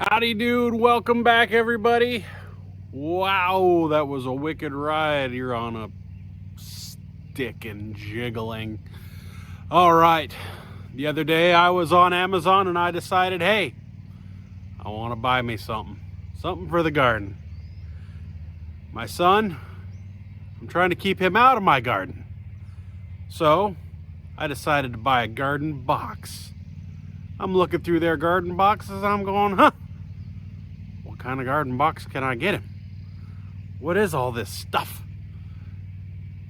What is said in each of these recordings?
Howdy dude, welcome back everybody. Wow, that was a wicked ride. You're on a stick and jiggling. All right, the other day I was on Amazon and I decided, hey, I want to buy me something for the garden. My son, I'm trying to keep him out of my garden. So I decided to buy a garden box. I'm looking through their garden boxes, I'm going, what kind of garden box can I get him? What is all this stuff?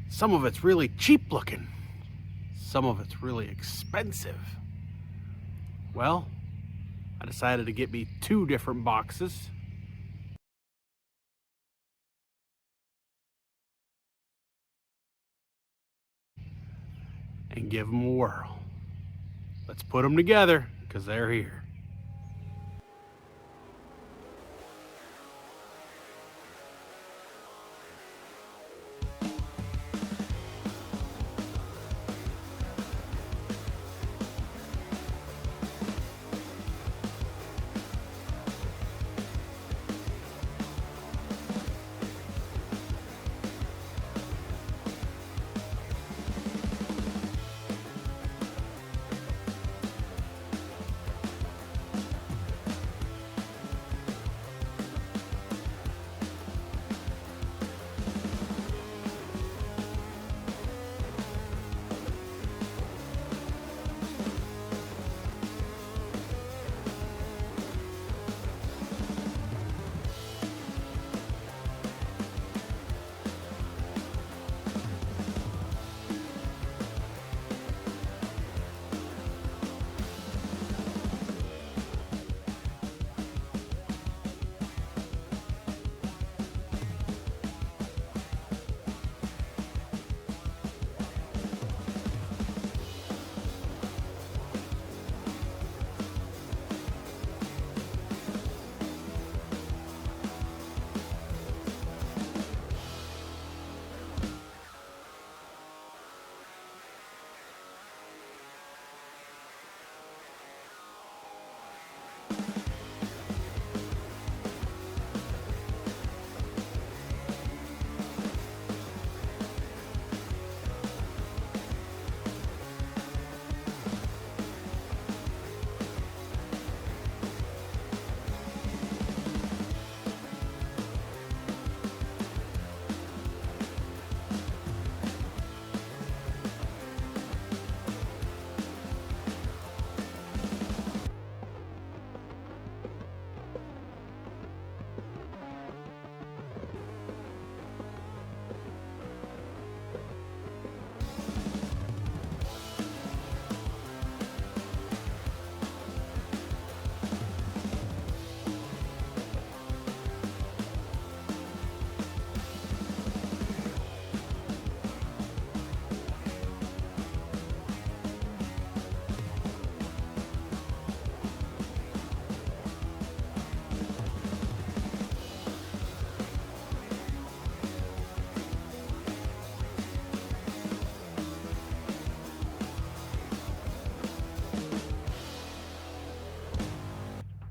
Some of it's really cheap looking. Some of it's really expensive. Well, I decided to get me two different boxes. And give them a whirl. Let's put them together because they're here.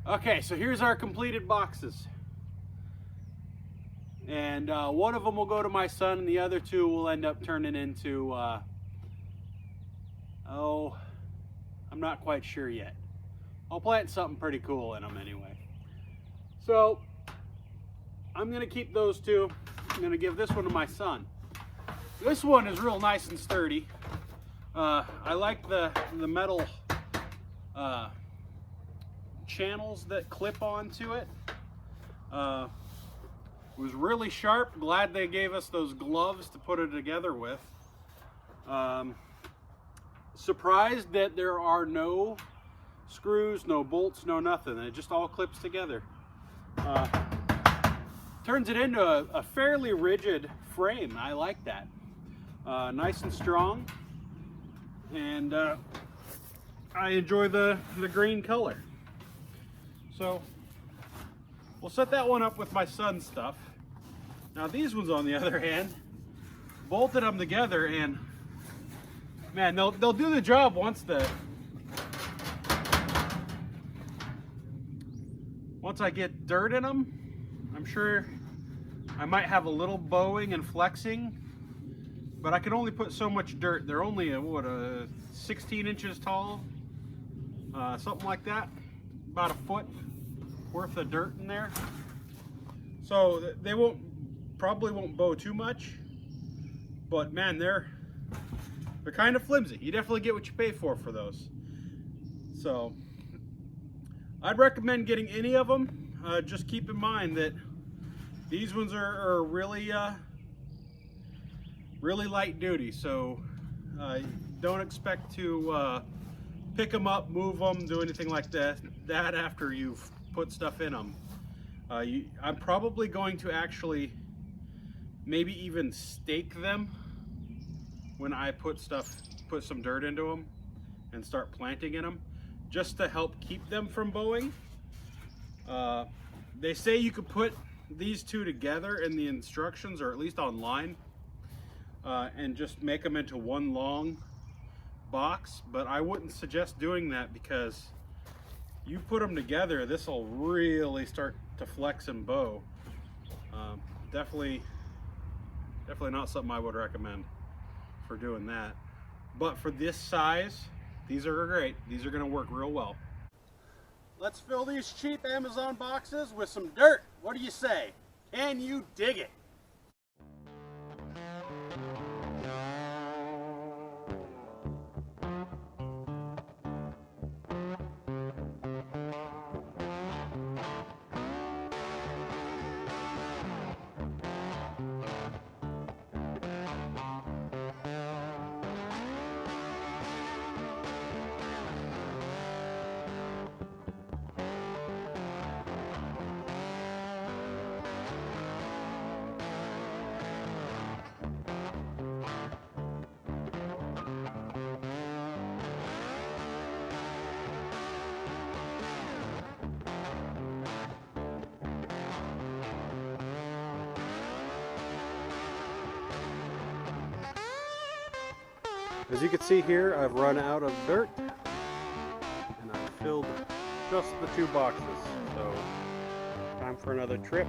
Okay, so here's our completed boxes. And one of them will go to my son and the other two will end up turning into, I'm not quite sure yet. I'll plant something pretty cool in them anyway. So, I'm gonna keep those two. I'm gonna give this one to my son. This one is real nice and sturdy. I like the metal channels that clip onto it. It was really sharp. Glad they gave us those gloves to put it together with. Surprised that there are no screws, no bolts, no nothing. It just all clips together. Turns it into a fairly rigid frame. I like that. Nice and strong. And I enjoy the green color. So we'll set that one up with my son's stuff. Now these ones, on the other hand, bolted them together, and man, they'll do the job once the Once I get dirt in them, I'm sure I might have a little bowing and flexing, but I can only put so much dirt. They're only a 16 inches tall, something like that, about a foot worth of dirt in there. So they probably won't bow too much, but man, they're kind of flimsy. You definitely get what you pay for those. So I'd recommend getting any of them. Just keep in mind that these ones are really really light duty, so don't expect to pick them up, move them, do anything like that after you've put stuff in them. I'm probably going to actually maybe even stake them when I put some dirt into them and start planting in them, just to help keep them from bowing. They say you could put these two together in the instructions, or at least online, and just make them into one long box, but I wouldn't suggest doing that, because you put them together, this will really start to flex and bow. Definitely not something I would recommend for doing that. But for this size, these are great. These are going to work real well. Let's fill these cheap Amazon boxes with some dirt. What do you say? Can you dig it? As you can see here, I've run out of dirt, and I've filled just the 2 boxes. So, time for another trip.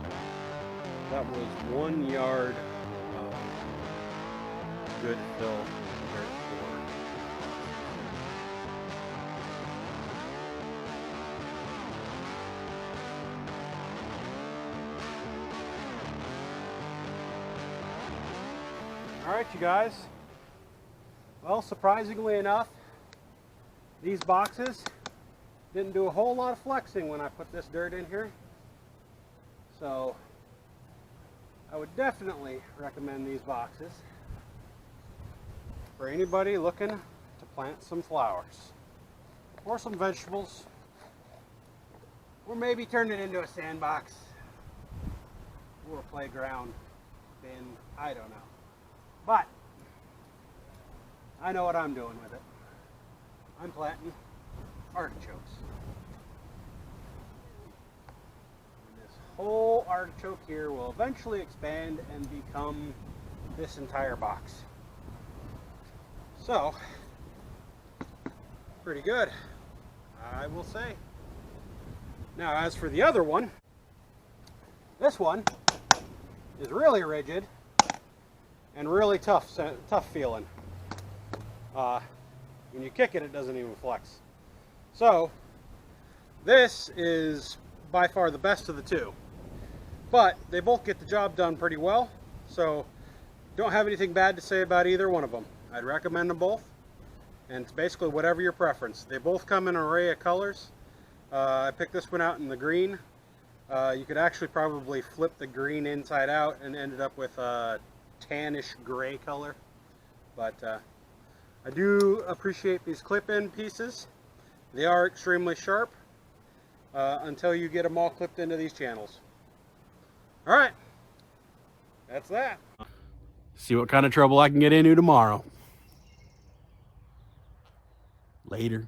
That was 1 yard of good fill dirt for. All right, you guys. Well, surprisingly enough, these boxes didn't do a whole lot of flexing when I put this dirt in here. So I would definitely recommend these boxes for anybody looking to plant some flowers or some vegetables, or maybe turn it into a sandbox or a playground bin. I don't know. But I know what I'm doing with it. I'm planting artichokes. And this whole artichoke here will eventually expand and become this entire box. So, pretty good, I will say. Now, as for the other one, this one is really rigid and really tough feeling. When you kick it, it doesn't even flex. So this is by far the best of the 2, but they both get the job done pretty well, so don't have anything bad to say about either one of them. I'd recommend them both, and it's basically whatever your preference. They both come in an array of colors. I picked this one out in the green. You could actually probably flip the green inside out and ended up with a tannish gray color, but I do appreciate these clip-in pieces. They are extremely sharp until you get them all clipped into these channels. All right, that's that. See what kind of trouble I can get into tomorrow. Later.